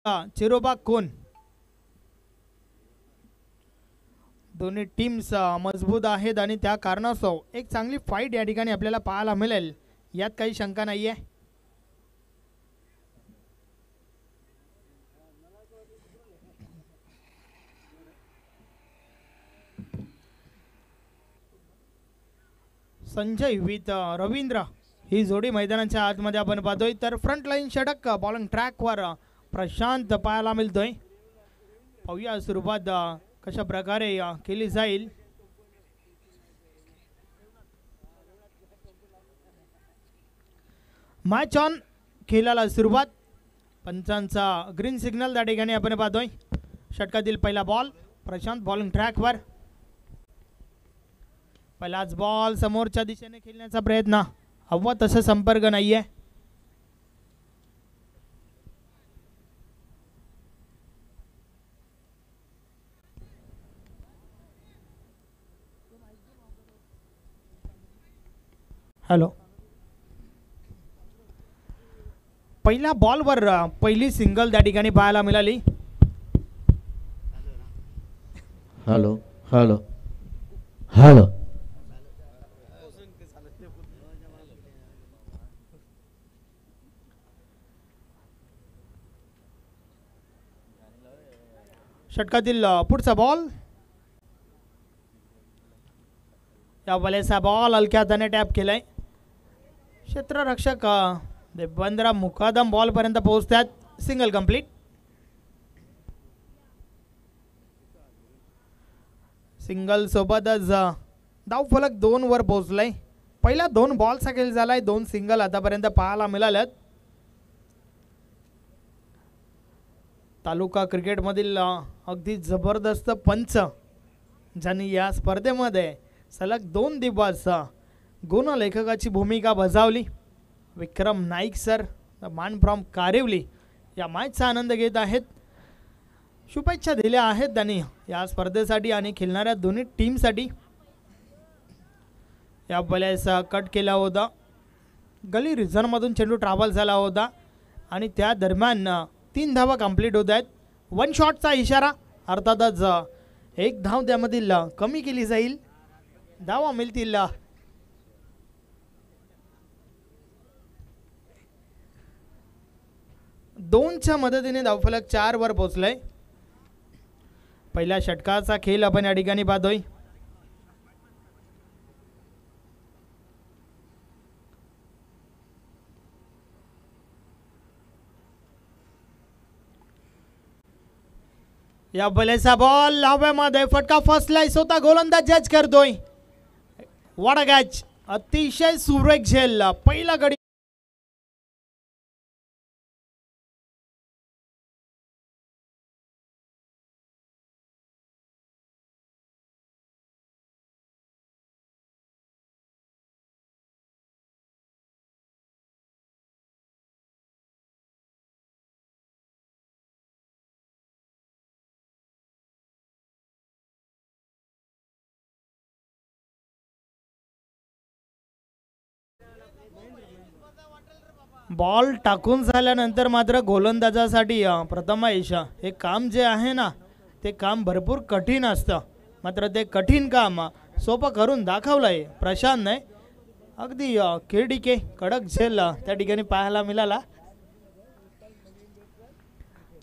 चिरोबा कोण. दोन्ही टीम्स मजबूत आहेत आणि त्या कारणास्तव एक चांगली फाईट या ठिकाणी आपल्याला पाहायला मिळेल, यात काही शंका नाही आहे. संजय विथ रवींद्र ही जोडी मैदानाच्या आतमध्ये आपण पाहतोय. तर फ्रंट लाईन षटक बॉलिंग ट्रॅकवर प्रशांत पाहायला मिळतोय. पाहूया सुरुवात कशा प्रकारे केली जाईल. मॅच ऑन खेळाला सुरुवात. पंचांचा ग्रीन सिग्नल त्या ठिकाणी आपण पाहतोय. षटकातील पहिला बॉल प्रशांत बॉलिंग ट्रॅकवर. पहिलाच बॉल समोरच्या दिशेने खेळण्याचा प्रयत्न, हवा तसा संपर्क नाहीये. हॅलो. पहिल्या बॉलवर पहिली सिंगल त्या ठिकाणी पाहायला मिळाली. Hello hello hello. षटकातील पुढचा बॉल. या बॉलेचा बॉल हलक्यात त्याने टॅप केलाय. क्षेत्ररक्षक देवेंद्र मुकादम बॉल पर्यंत पोहोचतात. Single complete. सिंगल सोबतच धावफलक 2 वर पोहोचलाय. पहिला 2 बॉलचा खेळ झालाय. 2 सिंगल आतापर्यंत पाहायला मिळाल्यात. तालुका क्रिकेटमधील अगदी जबरदस्त पंच ज्यांनी या स्पर्धेमध्ये सलग 2 दिवस गुणलेखकाची भूमिका बजावली, विक्रम नाईक सर मान फ्रॉम कारिवली या मॅचचा आनंद घेत आहेत. शुभेच्छा दिल्या आहेत त्यांनी या स्पर्धेसाठी आणि खेळणाऱ्या दोन्ही टीमसाठी. या बॉलचा कट केला होता. गली रिझनमधून चेंडू ट्रॅव्हल झाला होता आणि त्या दरम्यान 3 धावा कंप्लीट होत आहेत. 1 शॉटचा इशारा, अर्थातच 1 धाव त्यामधील कमी केली जाईल. धावा मिळतील 2च्या मदतीने धावफलक 4 वर पोहोचलाय. पहिल्या षटकाचा खेळ आपण या ठिकाणी पाहतोय. या बॉलचा बॉल हवेमध्ये फटका फर्स्ट स्लाइस होता. गोलंदाज जज करतोय. What a catch. अतिशय सुरेख झेल. पहिला गडी बॉल टाकून झाल्यानंतर मात्र गोलंदाजासाठी प्रथमेश हे काम जे आहे ना, ते काम भरपूर कठीण असतं. मात्र ते कठीण काम सोपं करून दाखवलंय प्रशांतने. अगदी केडीके कडक झेल त्या ठिकाणी पाहायला मिळाला.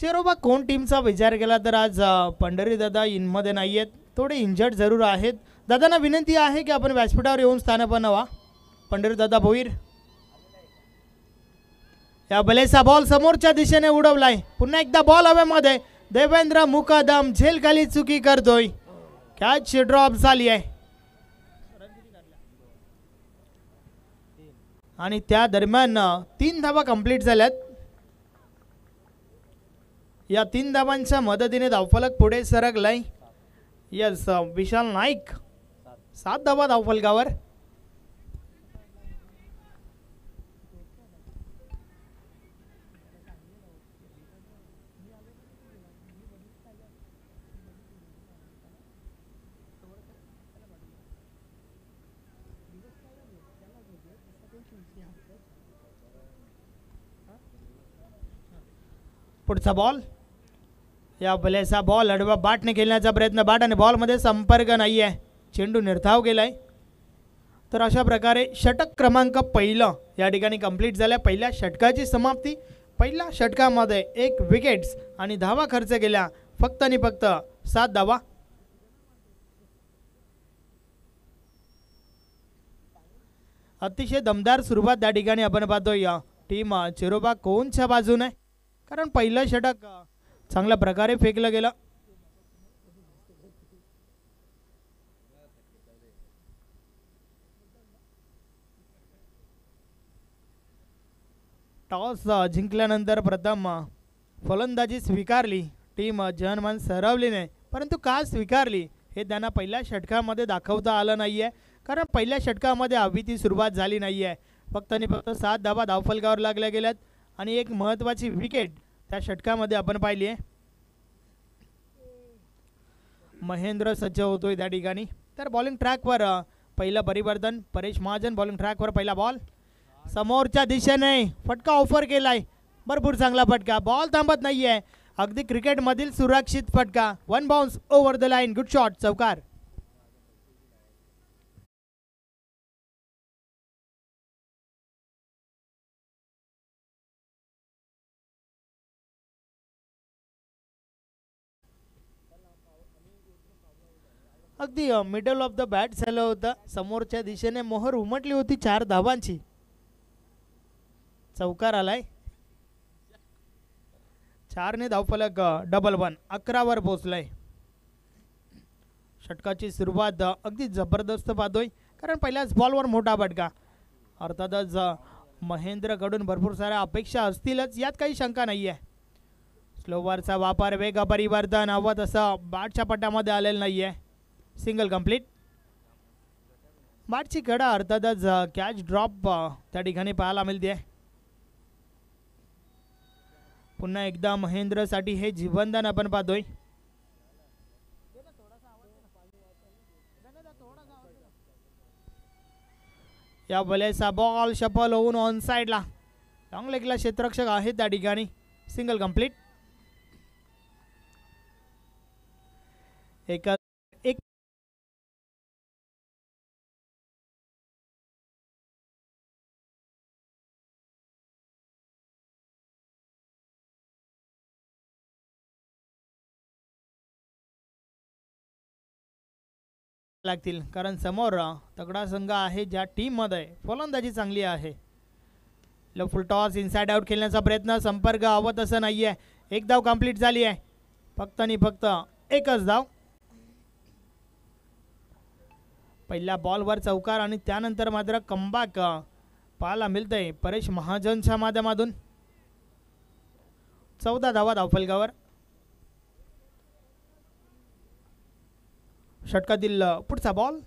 चेरोबा कोण टीमचा विचार केला तर आज पंढरी दादा इनमध्ये नाही आहेत, थोडे इंजर्ड जरूर आहेत. दादांना विनंती आहे की आपण व्यासपीठावर येऊन स्थान बनवा. पंढरी दादा भोईर. या बलेचा बॉल समोरच्या दिशेने उडवलाय. पुन्हा एकदा बॉल हवेमध्ये. देवेंद्र मुकादम झेल खाली चुकी करतोय. कॅच ड्रॉप झाली आहे आणि त्या दरम्यान 3 धावा कंप्लीट झाल्यात. या 3 धावांच्या मदतीने धावफलक पुढे सरकलाय. यस, विशाल नाईक 7 धावा धावफलकावर. पुढचा बॉल. या भल्याचा बॉल आडवा बाटने खेळण्याचा प्रयत्न, बाट आणि बॉलमध्ये संपर्क नाही आहे, चेंडू निर्धाव गेलाय. तर अशा प्रकारे षटक क्रमांक पहिलं या ठिकाणी कंप्लीट झाल्या. पहिल्या षटकाची समाप्ती. पहिल्या षटकामध्ये 1 विकेट्स आणि धावा खर्च केल्या फक्त आणि फक्त 7 धावा. अतिशय दमदार सुरुवात त्या ठिकाणी आपण पाहतोय टीम चिरोबा कोनच्या बाजूने, कारण पहिलं षटक चांगल्या प्रकारे फेकलं गेलं. टॉस जिंकल्यानंतर प्रथम फलंदाजी स्वीकारली टीम जनमान सरवलीने, परंतु का स्वीकारली हे त्यांना पहिल्या षटकामध्ये दाखवता आलं नाही आहे, कारण पहिल्या षटकामध्ये हवी ती सुरुवात झाली नाही आहे. फक्त आणि फक्त 7 धावा धावफलकावर लागल्या गेल्यात आणि एक महत्त्वाची विकेट त्या षटकामध्ये आपण पाहिली आहे. महेंद्र सज्ज होतोय त्या ठिकाणी. तर बॉलिंग ट्रॅकवर पहिलं परिवर्तन. परेश महाजन बॉलिंग ट्रॅकवर. पहिला बॉल समोरच्या दिशेने फटका ऑफर केलाय, भरपूर चांगला फटका, बॉल थांबत नाहीये, अगदी क्रिकेटमधील सुरक्षित फटका. 1 bounce over the line, good shot, चौकार. अगदी मिडल ऑफ द बॅट झालं होतं. समोरच्या दिशेने मोहर उमटली होती 4 धावांची. चौकार आलाय. 4 ने धावफलक डबल 1, 11 वर पोहोचलाय. षटकाची सुरुवात अगदी जबरदस्त पाहतोय, कारण पहिल्याच बॉलवर मोठा फटका. अर्थातच महेंद्रकडून भरपूर साऱ्या अपेक्षा असतीलच, यात काही शंका नाही आहे. स्लोवरचा वापर, वेग परिवर्तन हवं तसं बॅटच्या पट्ट्यामध्ये आलेलं नाही आहे. Single complete. बॅटची कडा अर्थातच कॅच ड्रॉप त्या ठिकाणी पाहायला मिळते. पुन्हा एकदा महेंद्रसाठी हे जीवनदान आपण पाहतोय. या बॉलचा बॉल शफल होऊन ऑन साइडला, लॉंग लेगला क्षेत्ररक्षक आहे त्या ठिकाणी. Single complete. एक लागतील, कारण समोर तगडा संघ आहे ज्या टीम मध्ये फलंदाजी चांगली आहे. फुल टॉस इनसाइड आउट खेळण्याचा प्रयत्न, संपर्क हवं तसं नाहीये. 1 धाव कंप्लीट झाली आहे, फक्त आणि फक्त एकच धाव. पहिल्या बॉलवर चौकार आणि त्यानंतर मात्र कमबॅक पाहायला मिळतंय परेश महाजनच्या माध्यमातून. 14 धावा धावफलकावर. षटकातील पुढचा बॉल.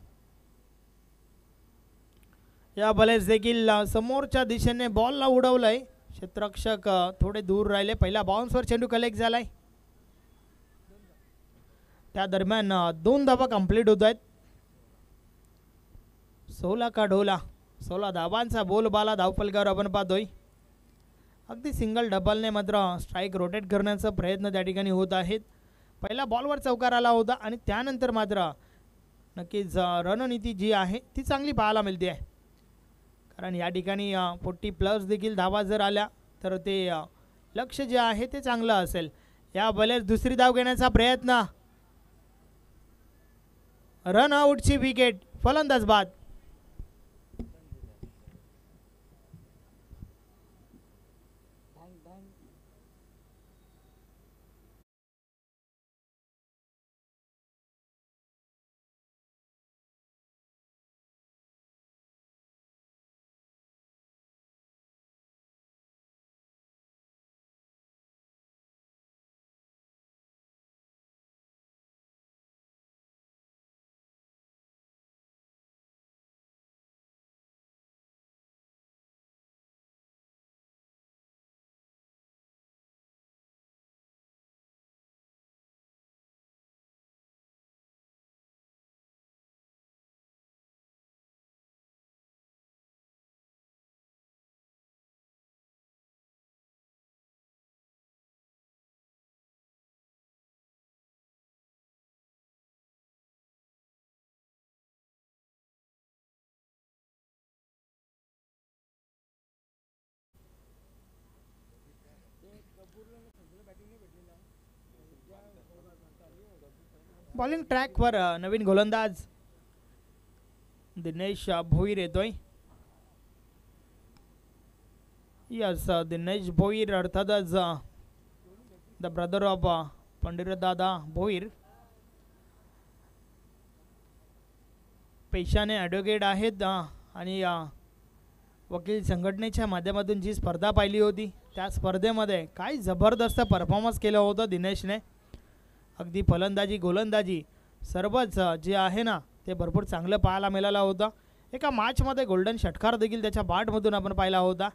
या बॉलेस देखील समोरच्या दिशेने बॉलला उडवलंय, क्षेत्ररक्षक थोडे दूर राहिले. पहिल्या बाउन्सवर चेंडू कलेक्ट झालाय. त्या दरम्यान 2 धावा कंप्लीट होत आहेत. 16 का ढोला, 16 धावांचा बोलबाला धावफलकावर आपण पाहतोय. अगदी सिंगल डबलने मात्र स्ट्राईक रोटेट करण्याचा प्रयत्न त्या ठिकाणी होत आहेत. पहिल्या बॉलवर चौकार आला होता आणि त्यानंतर मात्र नक्कीच रणनीती जी आहे ती चांगली पाहायला मिळते आहे, कारण या ठिकाणी 40+ देखील धावा जर आल्या तर ते लक्ष जे आहे ते चांगलं असेल. या बॉलर दुसरी धाव घेण्याचा प्रयत्न, रन आउटची विकेट, फलंदाज बाद. बॉलिंग ट्रॅकवर नवीन गोलंदाज दिनेश भोईर येतोय. यस, दिनेश भोईर अर्थातच द ब्रदर ऑफ पंडितदादा भोईर. पेशाने ॲडव्होकेट आहेत आणि वकील संघटनेच्या माध्यमातून जी स्पर्धा पाहिली होती त्या स्पर्धेमध्ये काय जबरदस्त परफॉर्मन्स केलं होतं दिनेशने. अगदी फलंदाजी गोलंदाजी सर्वच जे आहे ना ते भरपूर चांगलं पाहायला मिळालं होतं. एका मॅचमध्ये गोल्डन षटकार देखील त्याच्या बॅटमधून आपण पाहिला होता.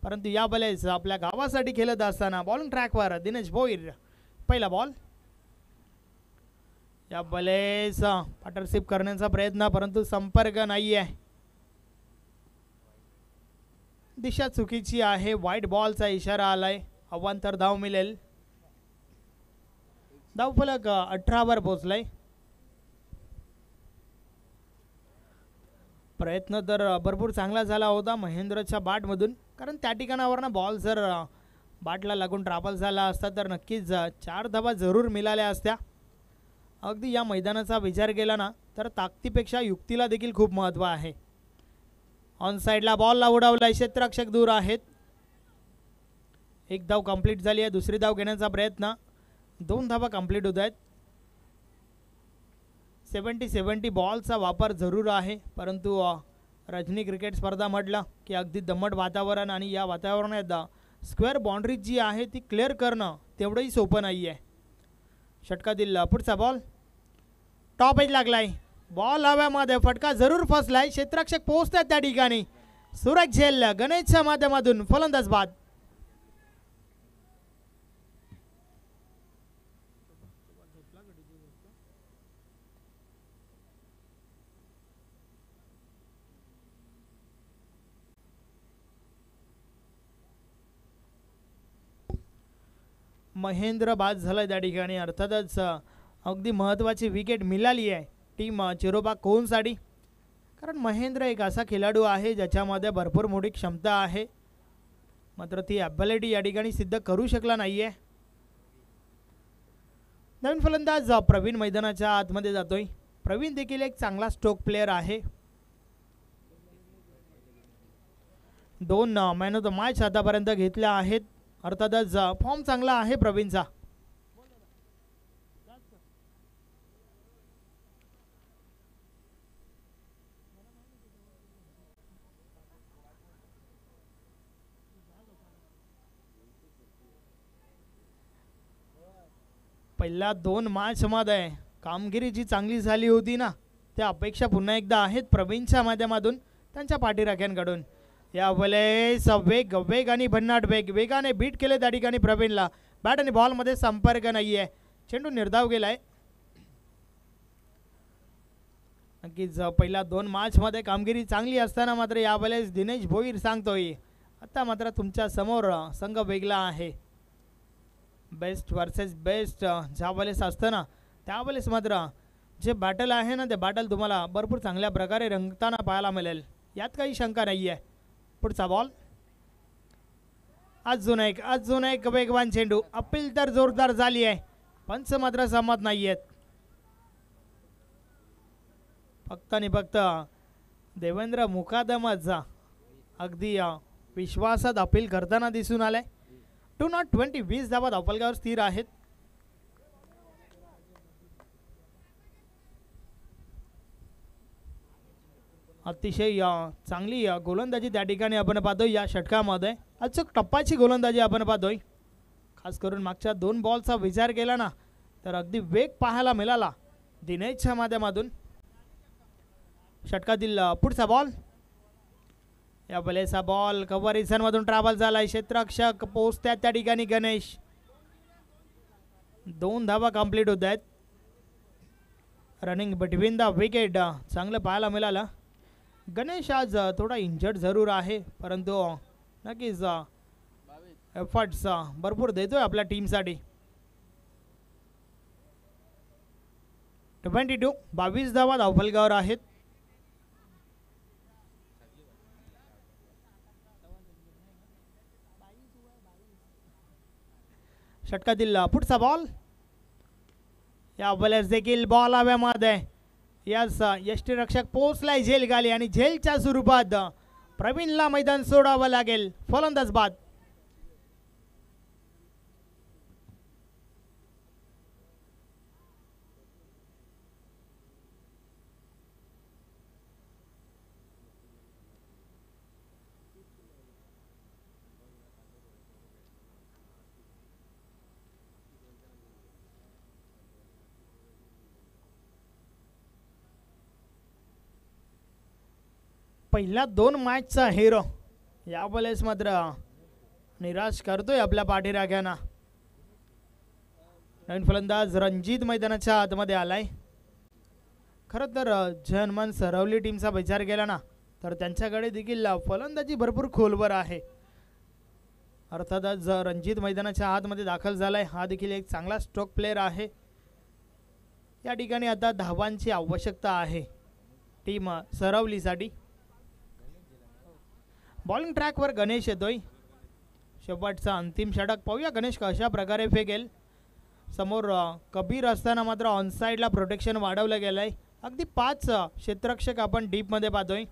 परंतु या वेळेस आपल्या गावासाठी खेळत असताना बॉलिंग ट्रॅकवर दिनेश भोईर. पहिला बॉल. या वेळेस पार्टनरशिप करण्याचा प्रयत्न परंतु संपर्क नाही आहे. दिशा चुकीची आहे. वाईट बॉलचा इशारा आलाय. अवांतर धाव मिळेल. धावफलक 18 वर पोहोचलाय. प्रयत्न तर भरपूर चांगला झाला होता महेंद्रच्या बॅटमधून, कारण त्या ठिकाणावरनं बॉल जर बॅटला लागून ट्रॅपल झाला असता तर नक्कीच 4 धावा जरूर मिळाल्या असत्या. अगदी या मैदानाचा विचार केला ना तर ताकदीपेक्षा युक्तीला देखील खूप महत्त्व आहे. ऑन साईडला बॉलला उडवलाय. क्षेत्ररक्षक दूर आहेत. एक धाव कंप्लीट झाली आहे. दुसरी धाव घेण्याचा प्रयत्न. 2 धावा कंप्लीट होत आहेत. 70-70 बॉलचा वापर जरूर आहे, परंतु रजनी क्रिकेट स्पर्धा म्हटलं की अगदी दमट वातावरण आणि या वातावरणात स्क्वेअर बाउंड्री जी आहे ती क्लिअर करणं तेवढंही सोपं नाही आहे. षटकातील पुढचा बॉल. टॉप एज लागलाय. बॉल हव्यामध्ये. फटका जरूर फसलाय. क्षेत्ररक्षक पोहोचतात त्या ठिकाणी. सुरेख झेल गणेशच्या माध्यमातून फलंदाज बाद. महेंद्र बाद झाला त्या ठिकाणी. अर्थातच अगदी महत्त्वाची विकेट मिळाली आहे टीम चिरोबा कोहनसाठी, कारण महेंद्र एक असा खेळाडू आहे ज्याच्यामध्ये भरपूर मोठी क्षमता आहे, मात्र ती ॲबिलिटी या ठिकाणी सिद्ध करू शकला नाही आहे. नवीन फलंदाज प्रवीण मैदानाच्या आतमध्ये जातोय. प्रवीण देखील एक चांगला स्ट्रोक प्लेअर आहे. 2 मॅन ऑफ द मॅच आतापर्यंत घेतल्या आहेत. अर्थातच फॉर्म चांगला आहे प्रवीणचा. पहिल्या 2 मॅचमध्ये कामगिरी जी चांगली झाली होती ना त्या अपेक्षा पुन्हा एकदा आहेत प्रवीणच्या माध्यमातून त्यांच्या पाठीराख्यांकडून. या वेळेस वेग आणि भन्नाट वेगाने बीट केले त्या ठिकाणी प्रवीणला. बॅट आणि बॉलमध्ये संपर्क नाही आहे. चेंडू निर्धाव गेलाय. नक्कीच पहिल्या 2 मॅचमध्ये कामगिरी चांगली असताना मात्र यावेळेस दिनेश भोईर सांगतोय आता मात्र तुमच्या समोर संघ वेगळा आहे. बेस्ट वर्सेस बेस्ट ज्यावेळेस असतं ना त्यावेळेस मात्र जे बॅटल आहे ना ते बॅटल तुम्हाला भरपूर चांगल्या प्रकारे रंगताना पाहायला मिळेल, यात काही शंका नाही आहे. पुढचा बॉल. अजून एक वेगवान चेंडू. अपील तर जोरदार झाली आहे. पंच मात्र सहमत नाही आहेत. फक्त आणि फक्त देवेंद्र मुकादमच अगदी विश्वासात अपील करताना दिसून आलाय. 20 धावा धावफलकावर स्थिर आहेत. अतिशय चांगली गोलंदाजी त्या ठिकाणी आपण पाहतोय. या षटकामध्ये अचूक टप्पाची गोलंदाजी आपण पाहतोय. खास करून मागच्या 2 बॉलचा विचार केला ना तर अगदी वेग पाहायला मिळाला दिनेशच्या माध्यमातून. षटकातील पुढचा बॉल. या वेळेस बॉल कव्हर ट्रॅव्हल झालाय. क्षेत्ररक्षक पोहोचतात त्या ठिकाणी गणेश. 2 धावा कंप्लीट होत आहेत. रनिंग बिटवीन द विकेट चांगलं पाहायला मिळालं. गणेश आज थोडा इंजर्ड जरूर आहे, परंतु नक्कीच एफर्ट्स भरपूर देतोय आपल्या टीमसाठी. 22 धावा धावफलकावर आहेत. षटकातील पुढचा बॉल या बॉलर्स देखील बॉल हव्यामध्ये यास यष्टीरक्षक पोचलाय झेल गाली आणि झेलच्या स्वरूपात प्रवीणला मैदान सोडावं लागेल. फलंदाज बाद. पहिल्या 2 मॅचचा हिरो या वेळेस मात्र निराश करतोय आपल्या पाठीराख्यांना. नवीन फलंदाज रणजित मैदानाच्या आतमध्ये आलाय. खरं तर जनमन सरवली टीमचा विचार केला ना तर त्यांच्याकडे देखील फलंदाजी भरपूर खोलवर आहे. अर्थातच रणजित मैदानाच्या आतमध्ये दाखल झालाय. हा देखील एक चांगला स्ट्रोक प्लेअर आहे. या ठिकाणी आता धावांची आवश्यकता आहे टीम सरवलीसाठी. बॉलिंग ट्रॅकवर गणेश येतोय. शेवटचा अंतिम षटक पाहूया गणेश कशा प्रकारे फेकेल. समोर कबीर असताना मात्र ऑनसाईडला प्रोटेक्शन वाढवलं गेलं आहे. अगदी 5 क्षेत्ररक्षक आपण डीपमध्ये पाहतोय.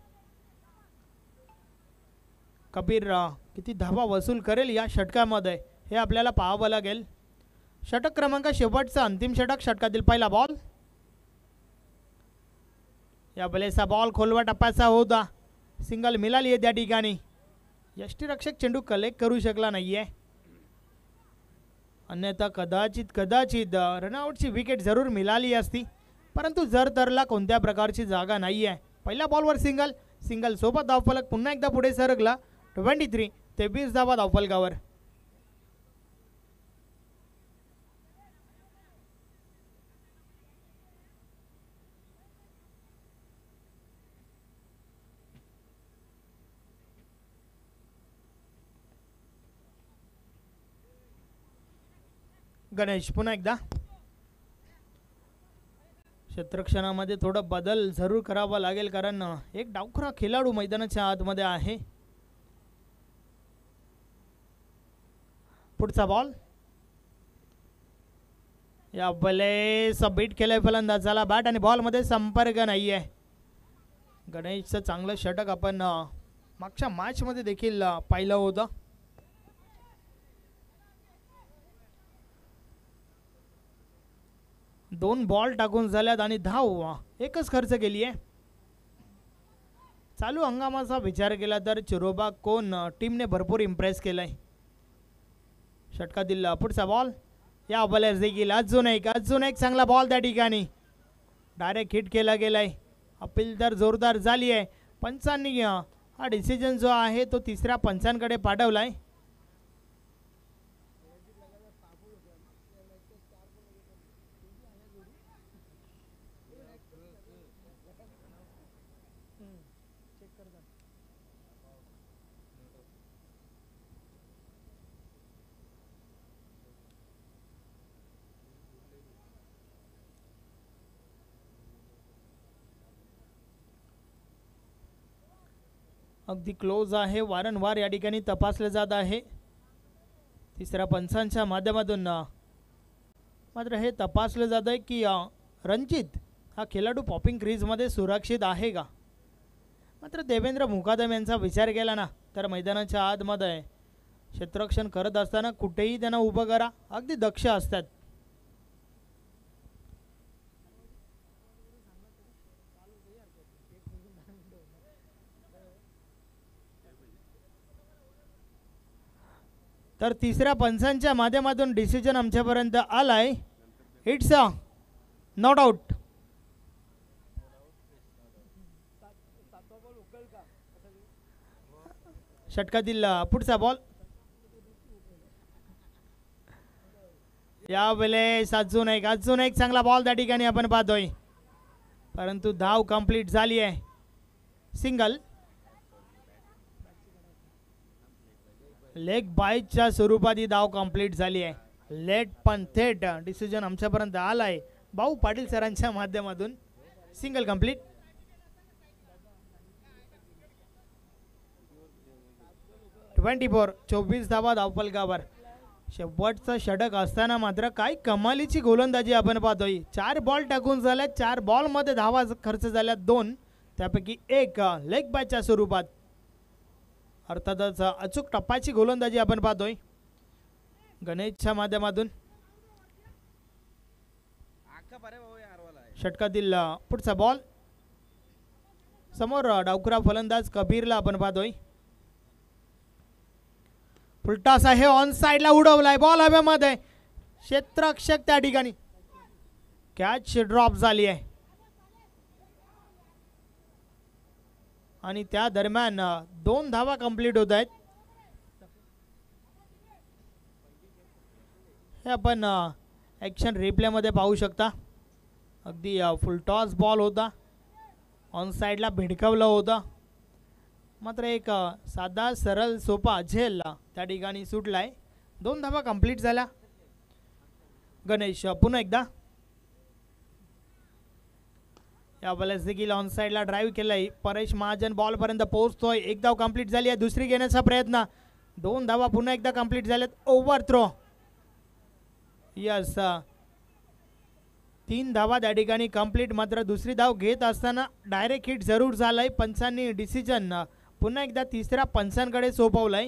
कबीर किती धावा वसूल करेल या षटकामध्ये हे आपल्याला पाहावं लागेल. षटक क्रमांक शेवटचा अंतिम षटक. षटकातील पहिला बॉल या बलेचा बॉल खोलवा टप्प्याचा होता. सिंगल मिळाली आहे त्या ठिकाणी. यष्टीरक्षक चेंडू कलेक्ट करू शकला नाहीये. अन्यथा कदाचित रनआउटची विकेट जरूर मिळाली असती परंतु जर तरला कोणत्या प्रकारची जागा नाही आहे. पहिल्या बॉलवर सिंगल सोबत धावफलक पुन्हा एकदा पुढे सरकला. 23 धावा धावफलकावर. गणेश पुन्हा एकदा. क्षेत्ररक्षणामध्ये थोडं बदल जरूर करावा लागेल कारण एक डावखुरा खेळाडू मैदानाच्या आतमध्ये आहे. पुढचा बॉल या बलेस बीट केलाय फलंदाजाला. बॅट आणि बॉल मध्ये संपर्क नाही आहे. गणेशचं चांगलं षटक आपण मागच्या मॅच मध्ये देखील पाहिलं होतं. दोन बॉल टाकून झाल्यात आणि धाव एकच खर्च केली आहे. चालू हंगामाचा विचार केला तर चिरोबा कोण टीमने भरपूर इम्प्रेस केलाय. षटकातील पुढचा बॉल या बॉलर्स देखील अजून एक चांगला बॉल त्या ठिकाणी डायरेक्ट हिट केला गेलाय. अपील तर जोरदार झाली आहे. पंचांनी हा डिसिजन जो आहे तो तिसऱ्या पंचांकडे पाठवलाय. अगदी क्लोज आहे. वारंवार या ठिकाणी तपासले जात आहे. तिसऱ्या पंचांच्या माध्यमातून मात्र हे तपासले जात आहे की रणजित हा खेळाडू पॉपिंग क्रीजमध्ये सुरक्षित आहे का. मात्र देवेंद्र मुकादम यांचा विचार केला ना तर मैदानाच्या आतमध्ये क्षेत्ररक्षण करत असताना कुठेही त्यांना उभं करा. अगदी दक्ष असतात. तर तिसऱ्या पंचांच्या माध्यमातून डिसिजन आमच्यापर्यंत आलाय. It's not out. षटकातील पुढचा बॉल यावेळेस अजून एक चांगला बॉल त्या ठिकाणी आपण पाहतोय परंतु धाव कंप्लीट झाली आहे. सिंगल लेग बायच्या स्वरूपात ही धाव कंप्लीट झाली आहे. लेट पण थेट डिसिजन आमच्यापर्यंत आलाय भाऊ पाटील सरांच्या माध्यमातून. Single complete. चोवीस धावा धावफलकावर. शेवटचा षटक असताना मात्र काय कमालीची गोलंदाजी आपण पाहतोय. 4 बॉल टाकून झाल्यात, 4 बॉलमध्ये धावा खर्च झाल्यात 2, त्यापैकी एक लेग बायच्या स्वरूपात. अर्थातच अचूक टप्प्याची गोलंदाजी आपण पाहतोय गणेशच्या माध्यमातून. षटकातील पुढचा बॉल समोर डावखुरा फलंदाज कबीरला आपण पाहतोय. फुलटॉस आहे, ऑन साइडला उडवलाय बॉल हवेमध्ये, क्षेत्ररक्षक त्या ठिकाणी. कॅच ड्रॉप झाली आहे आणि त्या दरम्यान 2 धावा कंप्लीट होत आहेत. हे आपण ॲक्शन रिप्लेमध्ये पाहू शकता. अगदी फुलटॉस बॉल होता, ऑन साइडला भिडकवलं होतं, मात्र एक साधा सरळ सोपा झेल त्या ठिकाणी सुटलाय. 2 धावा कंप्लीट झाल्या. गणेश पुन्हा एकदा या बॉलच देखील ऑन साइडला ड्राईव्ह केलंय. परेश महाजन बॉल पर्यंत पोहोचतोय. 1 धाव कंप्लीट झाली आहे, दुसरी घेण्याचा प्रयत्न. 2 धावा पुन्हा एकदा कंप्लीट झाल्यात. ओव्हर थ्रो, यस 3 धावा त्या ठिकाणी कंप्लीट. मात्र दुसरी धाव घेत असताना डायरेक्ट हिट जरूर झालाय. पंचांनी डिसिजन पुन्हा एकदा तिसऱ्या पंचांकडे सोपवलंय.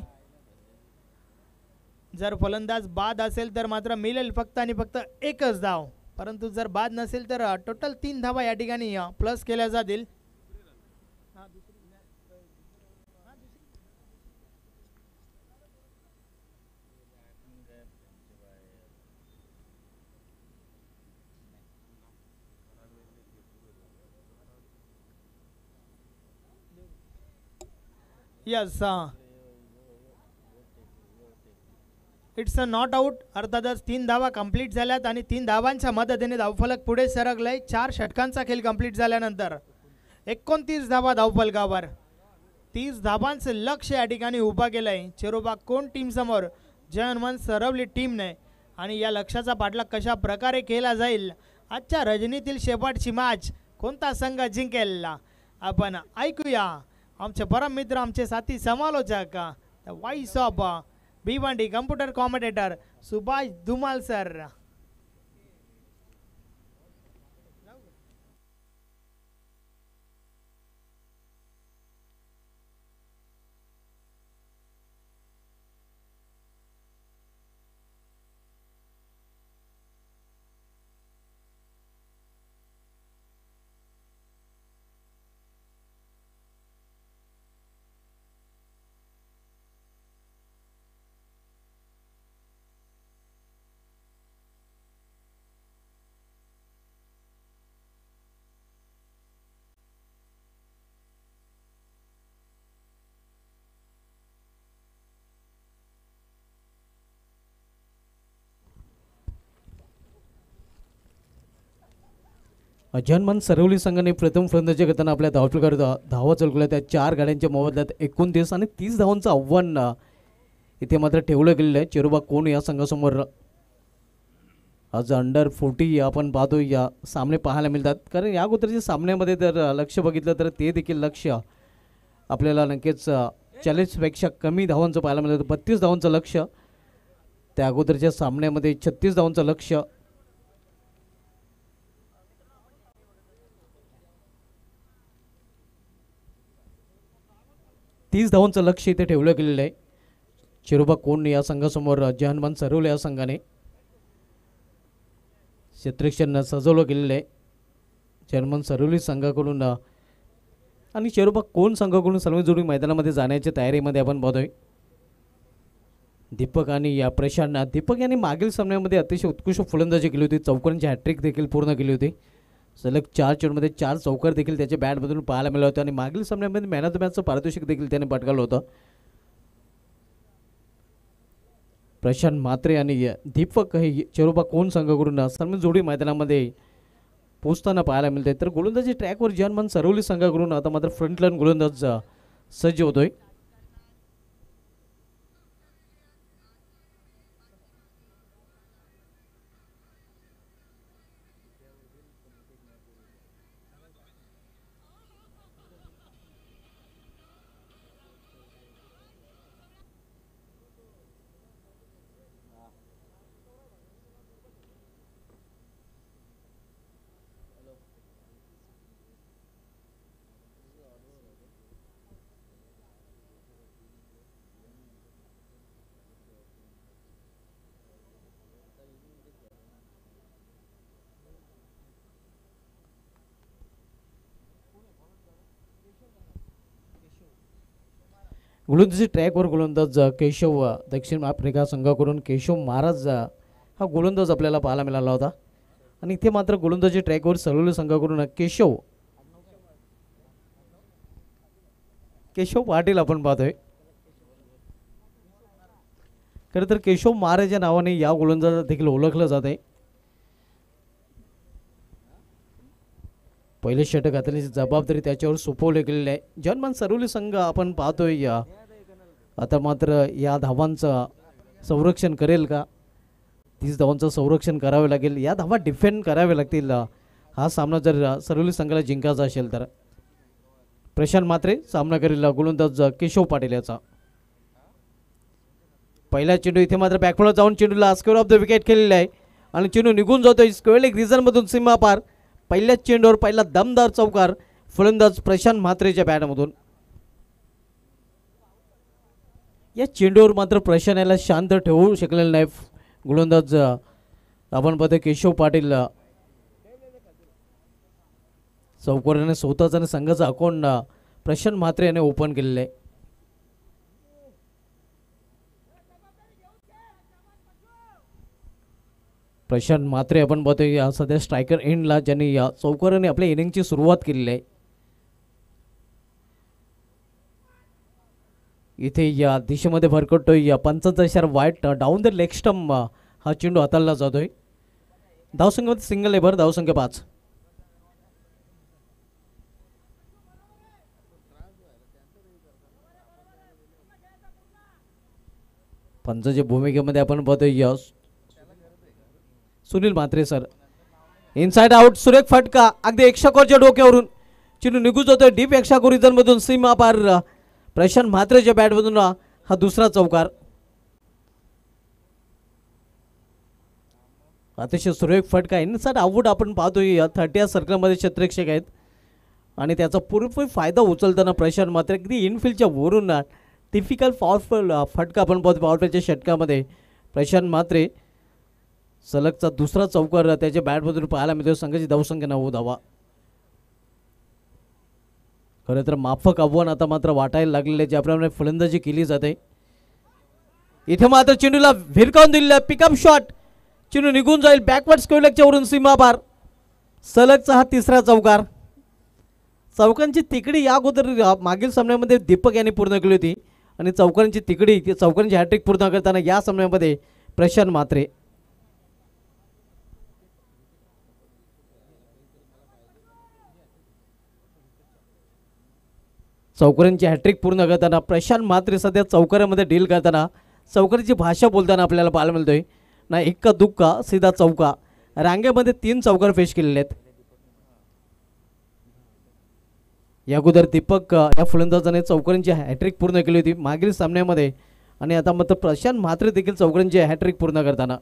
जर फलंदाज बाद असेल तर मात्र मिळेल फक्त आणि फक्त 1च धाव, परंतु जर बाद नसेल तर टोटल 3 धावा या ठिकाणी प्लस केल्या जातील. Yes it's a not out. अर्थातच 3 धावा कंप्लीट झाल्यात आणि 3 धावांच्या मदतीने धावफलक पुढे सरकलंय. 4 षटकांचा खेळ कंप्लीट झाल्यानंतर 29 धावा धावफलकावर. 30 धावांचं लक्ष या ठिकाणी उभा केलंय चेरोबा कोण टीम समोर, जय हनुमान सरवली टीमने. आणि या लक्ष्याचा पाठलाग कशा प्रकारे केला जाईल, आजच्या रजनीतील शेवटची मॅच कोणता संघ जिंकेल, आपण ऐकूया. आमचे परम मित्र, आमचे साथी समालोचक, voice of Bhiwandi computer commentator Subhash Dhumal sir. Janman Saravali संघाने प्रथम फलंदाजी करताना आपल्या धावफलकावर धावा चळकल्या. त्या 4 गाड्यांच्या मोबदल्यात 29 आणि 30 धावांचं आव्हान इथे मात्र ठेवलं गेलेलं आहे चेरोबा कोण या संघासमोर. आज अंडर 40 आपण पाहतो या सामने पाहायला मिळतात, कारण या अगोदरच्या सामन्यामध्ये जर लक्ष बघितलं तर ते देखील लक्ष आपल्याला नक्कीच 40पेक्षा कमी धावांचं पाहायला मिळतं. 32 धावांचं लक्ष, त्या अगोदरच्या सामन्यामध्ये 36 धावांचं लक्ष. तीस धावांचं लक्ष इथे ठेवलं गेलेलं आहे चेरोबा कोण या संघासमोर. जय हनुमान सरवले या संघाने क्षेत्ररक्षण सजवलं गेलेलं आहे जय हनुमान सरवली संघाकडून. आणि चेरोबा कोण संघाकडून सर्व जोडी मैदानामध्ये जाण्याच्या तयारीमध्ये आपण पाहतोय. दीपक आणि या प्रशांत. दीपक यांनी मागील सामन्यामध्ये अतिशय उत्कृष्ट फलंदाजी केली होती, चौकारांची हॅट्रिक देखील पूर्ण केली होती. सलग 4 चेंडूमध्ये 4 चौकार देखील त्याच्या बॅटमधून पाहायला मिळाले होते आणि मागील सामन्यामध्ये मॅन ऑफ द मॅचचं पारितोषिक देखील त्याने पटकावलं होतं. प्रशांत म्हात्रे आणि दीपक हे चेरोबा कोण संघाकडून सर्व जोडी मैदानामध्ये पोचताना पाहायला मिळते. तर गोलंदाजी ट्रॅकवर जय हनुमान सरवली संघाकडून आता मात्र फ्रंटलाईन गोलंदाज सज्ज होतोय. गोलंदाजी ट्रॅकवर गोलंदाज केशव दक्षिण आफ्रिका संघाकडून केशव महाराज हा गोलंदाज आपल्याला पाहायला मिळाला होता. आणि इथे मात्र गोलंदाजी ट्रॅकवर सलवली संघाकडून केशव पाटील आपण पाहतोय. खरं तर केशव महाराज या नावाने या गोलंदाजाला देखील ओळखलं जात आहे. पहिले षटक घातल्याची जबाबदारी त्याच्यावर सोपवली गेलेली आहे. जनमान सरोली संघ आपण पाहतोय आता मात्र या धावांचं संरक्षण करेल का? 30 धावांचं संरक्षण करावे लागेल. या धावा डिफेंड करावे लागतील. हा सामना जर सरोली संघाला जिंकायचा असेल तर प्रशांत मात्रे सामना करेल गोलंदाज केशव पाटील याचा. पहिला चेंडू इथे मात्र बॅकफुटला जाऊन चेंडूला स्क्वेअर ऑफ द विकेट केलेला आहे आणि चेंडू निघून जातोय स्क्वेअर लेग रिझनमधून सीमा पार. पहिल्याच चेंडूवर पहिला दमदार चौकार फलंदाज प्रशांत म्हात्रेच्या बॅटमधून. या चेंडूवर मात्र प्रशांत याला शांत ठेवू शकलेला नाही गोलंदाज आपण पाहतो केशव पाटील. चौकाराने स्वतःचा आणि संघाचा अकाउंट प्रशांत म्हात्रे याने ओपन केलेलं आहे. प्रशांत म्हात्रे आपण पाहतोय या सध्या स्ट्रायकर एंडला ज्यांनी या चौकाराने आपल्या इनिंगची सुरुवात केलेली आहे. इथे या दिशेमध्ये भरकटतोय या पंचांचा इशारा वाईट डाऊन द लेग स्टंप हा चेंडू हाताळला जातोय. धावसंख्येमध्ये सिंगल लेबर धावसंख्या 5. पंचाच्या भूमिकेमध्ये आपण पाहतोय Yash Sunil Mhatre sir. Inside out सुरेख फटका अगदी एक्शाकोरच्या डोक्यावरून चेंडू निघून जातोय डीप एक्शाकोर रिझनमधून सीमा पार. प्रशांत म्हात्रेच्या बॅटमधून हा दुसरा चौकार. अतिशय सुरेख फटका इनसाइड आउट आपण पाहतोय 30 सर्कलमध्ये क्षेत्ररक्षक आहेत आणि त्याचा पुरेपूर फायदा उचलताना प्रशांत म्हात्रे अगदी इनफिल्डच्या वरून टिपिकल पॉवरफुल फटका आपण पाहतो. पॉवरफुलच्या षटकामध्ये प्रशांत म्हात्रे सलगचा दुसरा चौकार त्याच्या बॅटमधून पाहायला मिळतो. संघाची धावसंख्या 9 धावा. खरं तर माफक आव्हान आता मात्र वाटायला लागलेले ज्याप्रमाणे फलंदाजी केली जाते. इथे मात्र चेंडूला भिरकावून दिलेला पिकअप शॉट चेंडू निघून जाईल बॅकवर्ड स्क्वेअरलेगच्या वरून सीमा पार. सलगचा हा तिसरा चौकार. चौकांची तिकडी या अगोदर मागील सामन्यामध्ये दीपक यांनी पूर्ण केली होती आणि चौकांची हॅट्रिक पूर्ण करताना या सामन्यामध्ये प्रशांत म्हात्रे. चौकारांची हॅट्रिक पूर्ण करताना प्रशांत म्हात्रे सध्या चौकारामध्ये डील करताना चौकाराची भाषा बोलताना आपल्याला पाहायला मिळतोय. ना एक्का दुक्का सीधा चौका रांगेमध्ये 3 चौकार पेश केलेले आहेत. या अगोदर दीपक या फलंदाजाने चौकारांची हॅट्रिक पूर्ण केली होती मागील सामन्यामध्ये आणि आता मात्र प्रशांत म्हात्रे देखील चौकारांची हॅट्रिक पूर्ण करताना.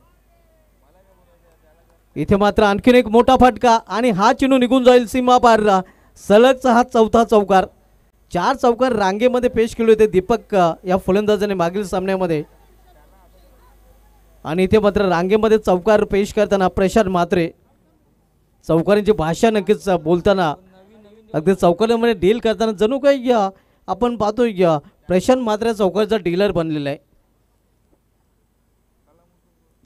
इथे मात्र आणखीन एक मोठा फटका आणि हा चेंडू निघून जाईल सीमा पार. सलगचा हा चौथा चौकार. 4 चौकार रांगेमध्ये पेश केले होते दीपक या फलंदाजाने मागील सामन्यामध्ये आणि इथे मात्र रांगेमध्ये चौकार पेश करताना प्रशांत म्हात्रे. चौकारांची भाषा नक्कीच बोलताना अगदी चौकारामध्ये डील करताना जणू काही आपण पाहतोय प्रशांत म्हात्रे चौकाराचा डीलर बनलेला आहे.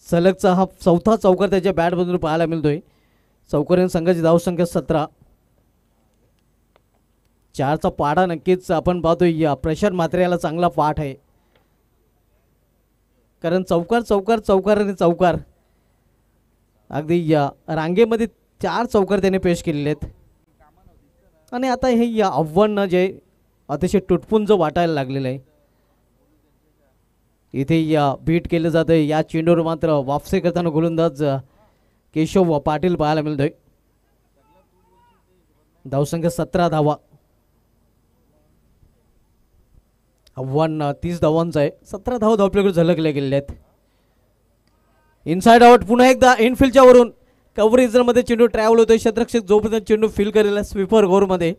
सलगचा हा चौथा चौकार त्याच्या बॅटमधून पाहायला मिळतोय. चौकारांच्या संघाची धावसंख्या 17. 4चा पाडा नक्कीच आपण पाहतोय प्रशांत म्हात्रे याला चांगला पाठ आहे कारण चौकार आणि चौकार अगदी या रांगेमध्ये 4 चौकार त्याने पेश केलेले आहेत आणि आता हे या आव्हान जे अतिशय तुटपुंज वाटायला लागलेलं आहे. इथे या बीट केलं जातं. या चेंडूवर मात्र वापसी करताना गोलंदाज केशव पाटील पाहायला मिळतोय. धावसंख्या 17 धावा. आव्हान 30 धावांचं आहे. 17 धावा धावपल्याकडे झलकले गेलेले आहेत. इनसाइड आउट पुन्हा एकदा इनफिल्डच्या वरून कव्हरेजमध्ये चेंडू ट्रॅव्हल होतोय. क्षेत्ररक्षक जोपर्यंत चेंडू फील करेल स्वीपर ओव्हरमध्ये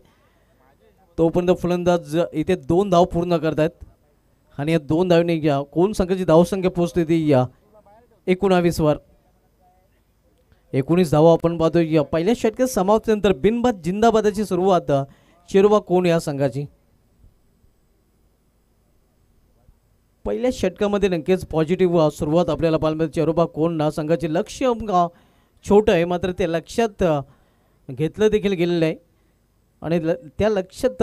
तोपर्यंत फलंदाज इथे 2 धाव पूर्ण करतात आणि या 2 धावने कोण संघाची धावसंख्या पोहोचते ती 19 वर. 19 धावा आपण पाहतोय. पहिल्या षटकात समाप्तीनंतर बिनबाद जिंदाबादाची सुरुवात चिरुवा कोण या संघाची. पहिल्या षटकामध्ये नक्कीच पॉझिटिव्ह सुरुवात आपल्याला पाहायला मिळते. चेरोबा कोण संघाचे लक्ष छोटं आहे, मात्र ते लक्षात घेतलं देखील गेलेलं आहे आणि त्या लक्षात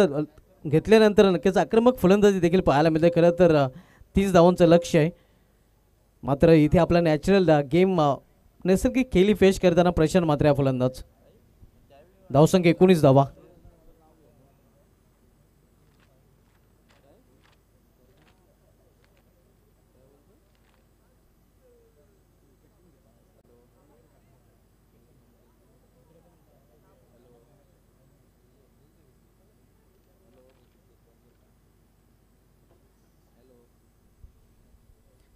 घेतल्यानंतर नक्कीच आक्रमक फलंदाजी देखील पाहायला मिळते. खरं तर 30 धावांचं लक्ष आहे, मात्र इथे आपला नॅचरल गेम नैसर्गिक खेळी फेस करताना प्रशांत मात्र या फलंदाज. धावसंख्या 19 धावा.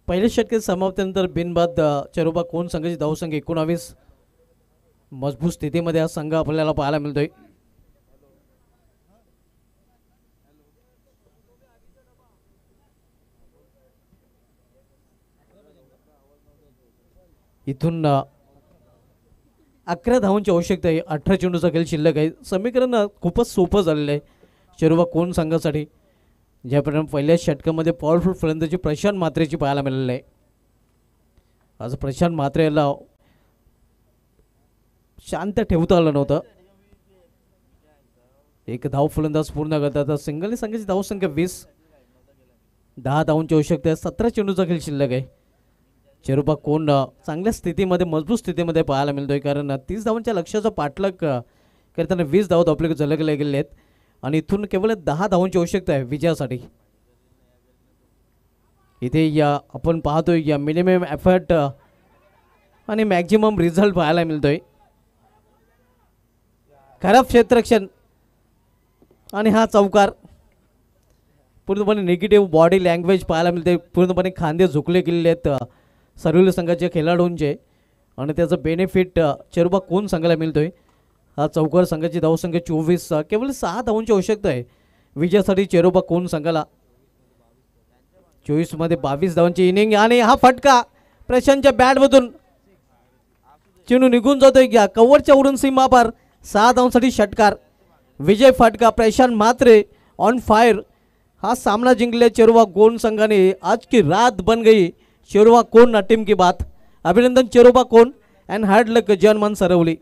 पहिल्या षटकात समाप्तीनंतर बिनबाद चेरोबा कोण संघाची धावसंख्या 19. मजबूत स्थितीमध्ये हा संघ आपल्याला पाहायला मिळतोय. इथून 11 धावांची आवश्यकता आहे. 18 चेंडूचा खेळ शिल्लक आहे. समीकरण खूपच सोपं झालेलं आहे चेरोबा कोण संघासाठी. ज्याप्रमाणे पहिल्या षटकामध्ये पॉवरफुल फलंदाजी प्रशांत म्हात्रेची पाहायला मिळालेली आहे. आज प्रशांत म्हात्रे याला शांत ठेवता आलं नव्हतं. एक धाव फलंदाज पूर्ण करतात. सिंगलने संघाची धावसंख्या 20. 10 धावांची आवश्यकता आहे. 17 चेंडूचा खेळ शिल्लक आहे. चेरोबा कोण चांगल्या स्थितीमध्ये मजबूत स्थितीमध्ये पाहायला मिळतोय, कारण 30 धावांच्या लक्ष्याचा पाठलाग करताना 20 धावा आपल्याकडे झलकले गेले आहेत आणि इथून केवळ 10 धावांची आवश्यकता आहे विजयासाठी. इथे या आपण पाहतोय या मिनिमम एफर्ट आणि मॅक्झिमम रिझल्ट पाहायला मिळतोय. खराब क्षेत्ररक्षण आणि हा चौकार. पूर्णपणे निगेटिव्ह बॉडी लँग्वेज पाहायला मिळते. पूर्णपणे खांदे झुकले गेलेले आहेत सर्व संघाच्या खेळाडूंचे आणि त्याचं बेनिफिट चेरोबा कोण संघाला मिळतोय. हा चौकार संघाची धावसंख्या 24. केवळ 6 धावांची आवश्यकता आहे विजयासाठी चेरोबा कोण संघाला. 24 मध्ये 22 धावांची इनिंग आणि हा फटका प्रशांतच्या बॅटमधून चेंडू निघून जातोय. घ्या कव्हरच्या उडून सीमा पार. 6 धावांसाठी षटकार. विजय फटका. Prashant Mhatre on fire. हा सामना जिंकले चेरोबा कोण संघाने. आज की रात बन गई चेरोबा कोण टीम की बात. अभिनंदन चेरोबा कोण एंड हार्ड लक जॉन मान सरवली.